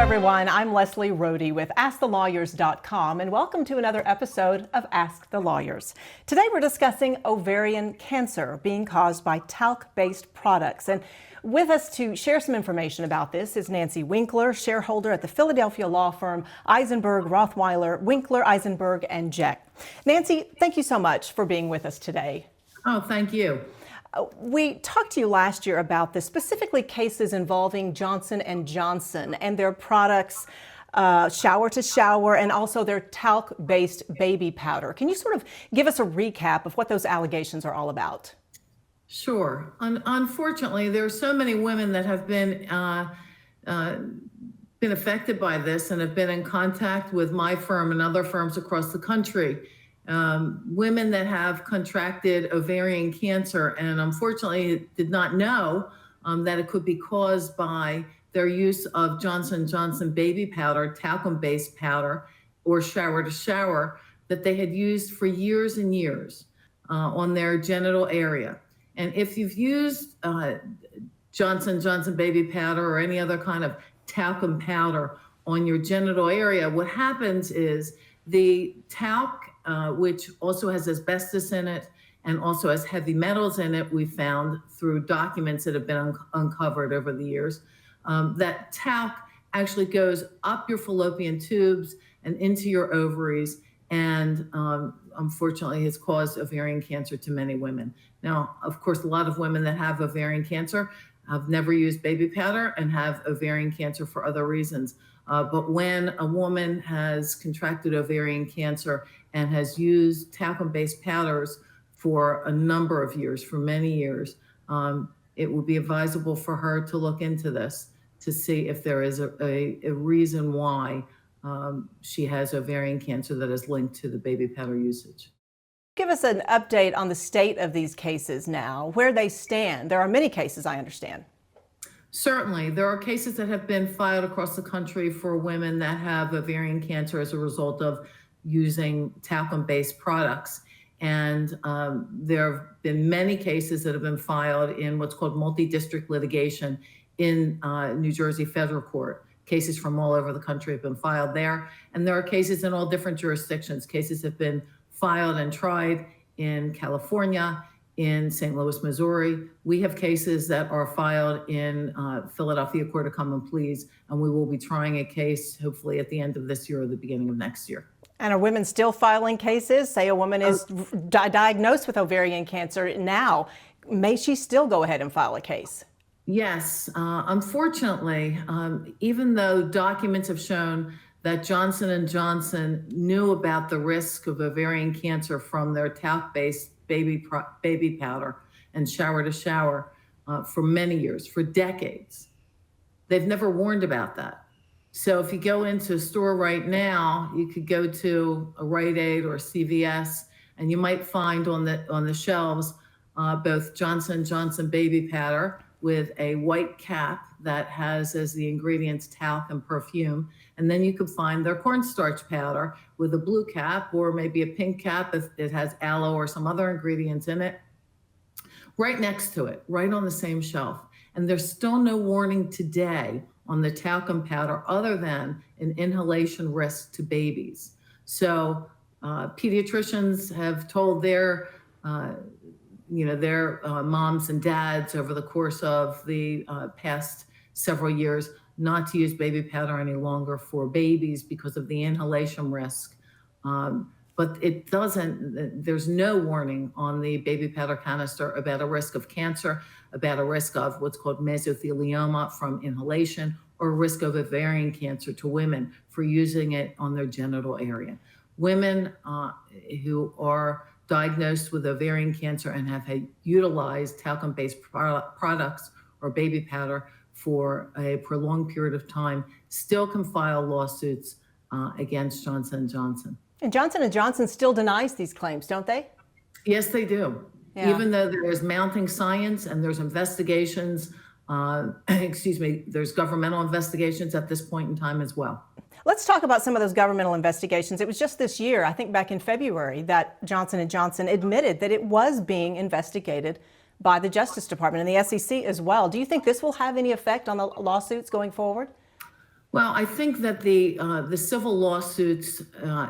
everyone. I'm Leslie Rohde with AskTheLawyers.com, and welcome to another episode of Ask the Lawyers. Today we're discussing ovarian cancer being caused by talc-based products. And with us to share some information about this is Nancy Winkler, shareholder at the Philadelphia law firm Eisenberg, Rothweiler, Winkler, Eisenberg, and Jeck. Nancy, thank you so much for being with us today. Oh, thank you. We talked to you last year about this, specifically cases involving Johnson & Johnson and their products, shower to shower, and also their talc-based baby powder. Can you sort of give us a recap of what those allegations are all about? Sure. Unfortunately, there are so many women that have been affected by this and have been in contact with my firm and other firms across the country. Women that have contracted ovarian cancer and unfortunately did not know that it could be caused by their use of Johnson & Johnson baby powder, talcum-based powder, or shower to shower that they had used for years and years on their genital area. And if you've used Johnson & Johnson baby powder or any other kind of talcum powder on your genital area, what happens is the talc, which also has asbestos in it and also has heavy metals in it, we found through documents that have been uncovered over the years, that talc actually goes up your fallopian tubes and into your ovaries and unfortunately has caused ovarian cancer to many women. Now, of course, a lot of women that have ovarian cancer have never used baby powder and have ovarian cancer for other reasons. But when a woman has contracted ovarian cancer and has used talcum-based powders for a number of years, for many years, it would be advisable for her to look into this to see if there is a reason why she has ovarian cancer that is linked to the baby powder usage. Give us an update on the state of these cases now, where they stand. There are many cases, I understand. Certainly. There are cases that have been filed across the country for women that have ovarian cancer as a result of using talcum-based products. And there have been many cases that have been filed in what's called multi-district litigation in New Jersey federal court. Cases from all over the country have been filed there. And there are cases in all different jurisdictions. Cases have been filed and tried in California, in St. Louis, Missouri. We have cases that are filed in Philadelphia Court of Common Pleas, and we will be trying a case hopefully at the end of this year or the beginning of next year. And are women still filing cases? Say a woman is diagnosed with ovarian cancer now, may she still go ahead and file a case? Yes. Unfortunately, even though documents have shown that Johnson & Johnson knew about the risk of ovarian cancer from their talc-based baby powder and shower to shower for many years, for decades, they've never warned about that. So if you go into a store right now, you could go to a Rite Aid or CVS, and you might find on the shelves both Johnson & Johnson baby powder with a white cap that has as the ingredients talc and perfume. And then you could find their cornstarch powder with a blue cap or maybe a pink cap if it has aloe or some other ingredients in it, right next to it, right on the same shelf. And there's still no warning today on the talcum powder other than an inhalation risk to babies. So pediatricians have told their moms and dads over the course of the past several years not to use baby powder any longer for babies because of the inhalation risk. But it doesn't, there's no warning on the baby powder canister about a risk of cancer, about a risk of what's called mesothelioma from inhalation, or a risk of ovarian cancer to women for using it on their genital area. Women who are diagnosed with ovarian cancer and have utilized talcum-based products or baby powder for a prolonged period of time still can file lawsuits against Johnson & Johnson. And Johnson & Johnson still denies these claims, don't they? Yes, they do. Yeah. Even though there is mounting science and there's investigations, there's governmental investigations at this point in time as well. Let's talk about some of those governmental investigations. It was just this year, I think back in February, that Johnson & Johnson admitted that it was being investigated by the Justice Department and the SEC as well. Do you think this will have any effect on the lawsuits going forward? Well, I think that the civil lawsuits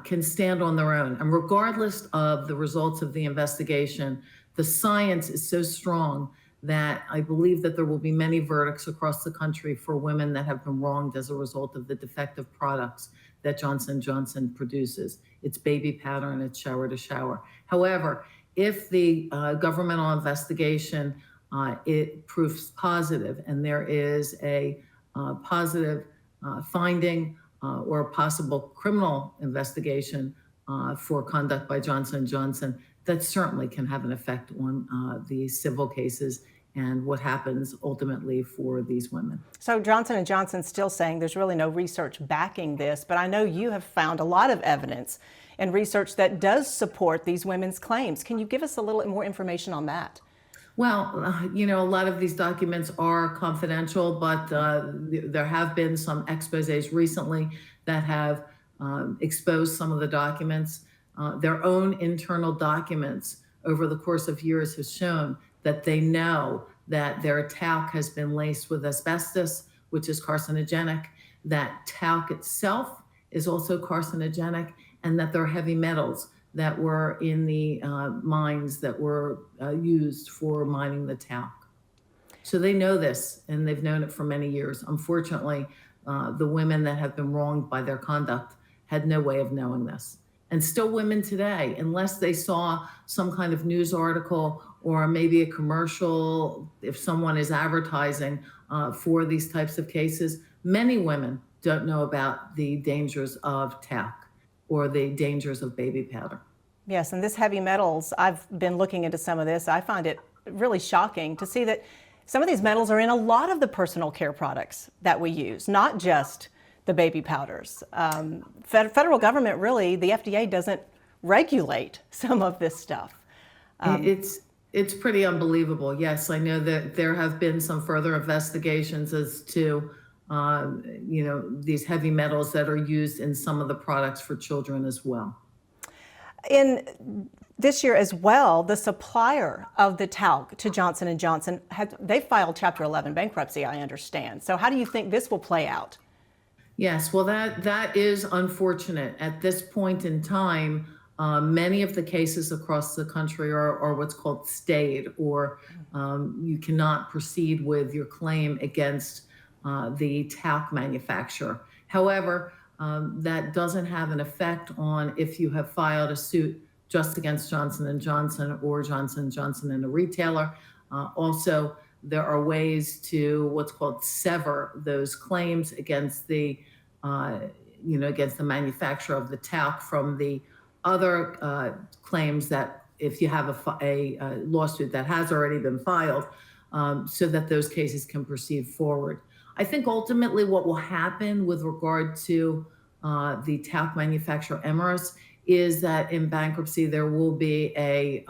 can stand on their own, and regardless of the results of the investigation, the science is so strong that I believe that there will be many verdicts across the country for women that have been wronged as a result of the defective products that Johnson & Johnson produces. It's baby powder and it's shower to shower. However, if the governmental investigation it proves positive and there is a positive finding or a possible criminal investigation for conduct by Johnson & Johnson, that certainly can have an effect on the civil cases and what happens ultimately for these women. So Johnson & Johnson's still saying there's really no research backing this, but I know you have found a lot of evidence and research that does support these women's claims. Can you give us a little more information on that? Well, you know, a lot of these documents are confidential, but there have been some exposés recently that have exposed some of the documents. Their own internal documents over the course of years has shown that they know that their talc has been laced with asbestos, which is carcinogenic, that talc itself is also carcinogenic, and that there are heavy metals that were in the mines that were used for mining the talc. So they know this, and they've known it for many years. Unfortunately, the women that have been wronged by their conduct had no way of knowing this. And still women today, unless they saw some kind of news article or maybe a commercial, if someone is advertising for these types of cases, many women don't know about the dangers of talc or the dangers of baby powder. Yes, and this heavy metals, I've been looking into some of this. I find it really shocking to see that some of these metals are in a lot of the personal care products that we use, not just the baby powders. Federal government, really, the FDA doesn't regulate some of this stuff. It's pretty unbelievable. Yes, I know that there have been some further investigations as to you know, these heavy metals that are used in some of the products for children as well. In this year as well, the supplier of the talc to Johnson & Johnson, they filed Chapter 11 bankruptcy, I understand. So how do you think this will play out? Yes, well, that is unfortunate. At this point in time, many of the cases across the country are what's called stayed, or you cannot proceed with your claim against the talc manufacturer. However, that doesn't have an effect on if you have filed a suit just against Johnson & Johnson or Johnson & Johnson and a retailer. Also, there are ways to what's called sever those claims against the, against the manufacturer of the talc from the other claims that if you have a lawsuit that has already been filed, so that those cases can proceed forward. I think ultimately what will happen with regard to the talc manufacturer Emerus is that in bankruptcy there will be a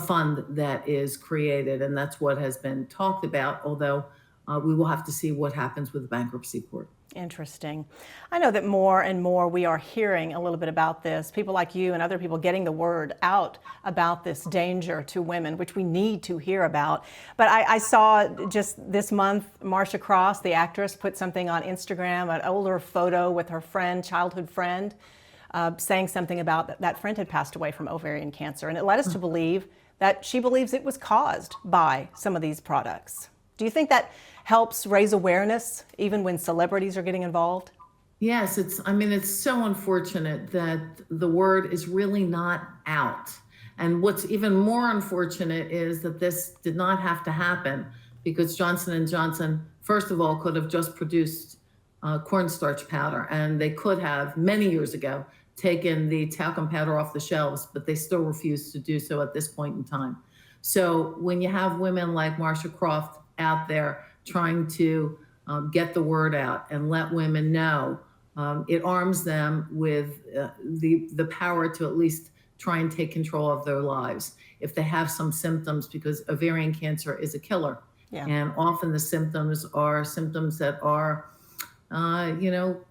fund that is created, and that's what has been talked about, although we will have to see what happens with the bankruptcy court. Interesting. I know that more and more we are hearing a little bit about this, people like you and other people getting the word out about this danger to women, which we need to hear about. But I saw just this month, Marcia Cross, the actress, put something on Instagram, an older photo with her friend, childhood friend, saying something about that friend had passed away from ovarian cancer. And it led us to believe that she believes it was caused by some of these products. Do you think that helps raise awareness even when celebrities are getting involved? Yes, it's so unfortunate that the word is really not out. And what's even more unfortunate is that this did not have to happen, because Johnson & Johnson, first of all, could have just produced cornstarch powder, and they could have many years ago taken the talcum powder off the shelves, but they still refused to do so at this point in time. So when you have women like Marcia Croft out there trying to get the word out and let women know, it arms them with the power to at least try and take control of their lives if they have some symptoms, because ovarian cancer is a killer. Yeah. And often the symptoms are symptoms that are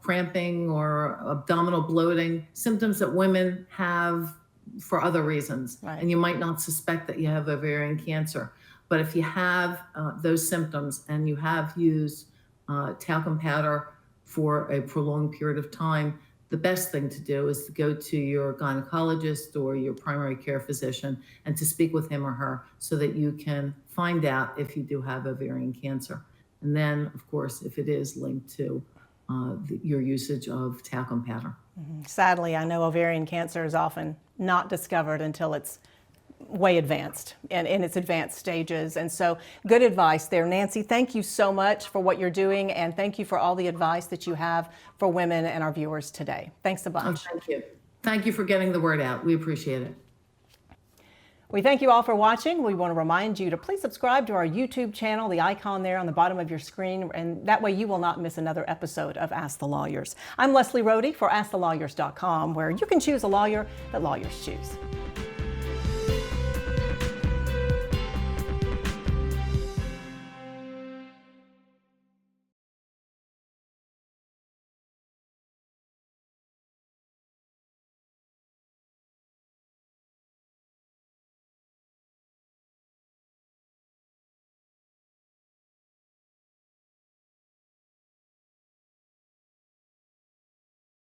cramping or abdominal bloating, symptoms that women have for other reasons. Right. And you might not suspect that you have ovarian cancer. But if you have those symptoms and you have used talcum powder for a prolonged period of time, the best thing to do is to go to your gynecologist or your primary care physician and to speak with him or her so that you can find out if you do have ovarian cancer. And then, of course, if it is linked to your usage of talcum powder. Sadly, I know ovarian cancer is often not discovered until it's way advanced and in its advanced stages. And so good advice there. Nancy, thank you so much for what you're doing, and thank you for all the advice that you have for women and our viewers today. Thanks a bunch. Oh, thank you. Thank you for getting the word out. We appreciate it. We thank you all for watching. We want to remind you to please subscribe to our YouTube channel, the icon there on the bottom of your screen, and that way you will not miss another episode of Ask the Lawyers. I'm Leslie Rohde for AskTheLawyers.com, where you can choose a lawyer that lawyers choose.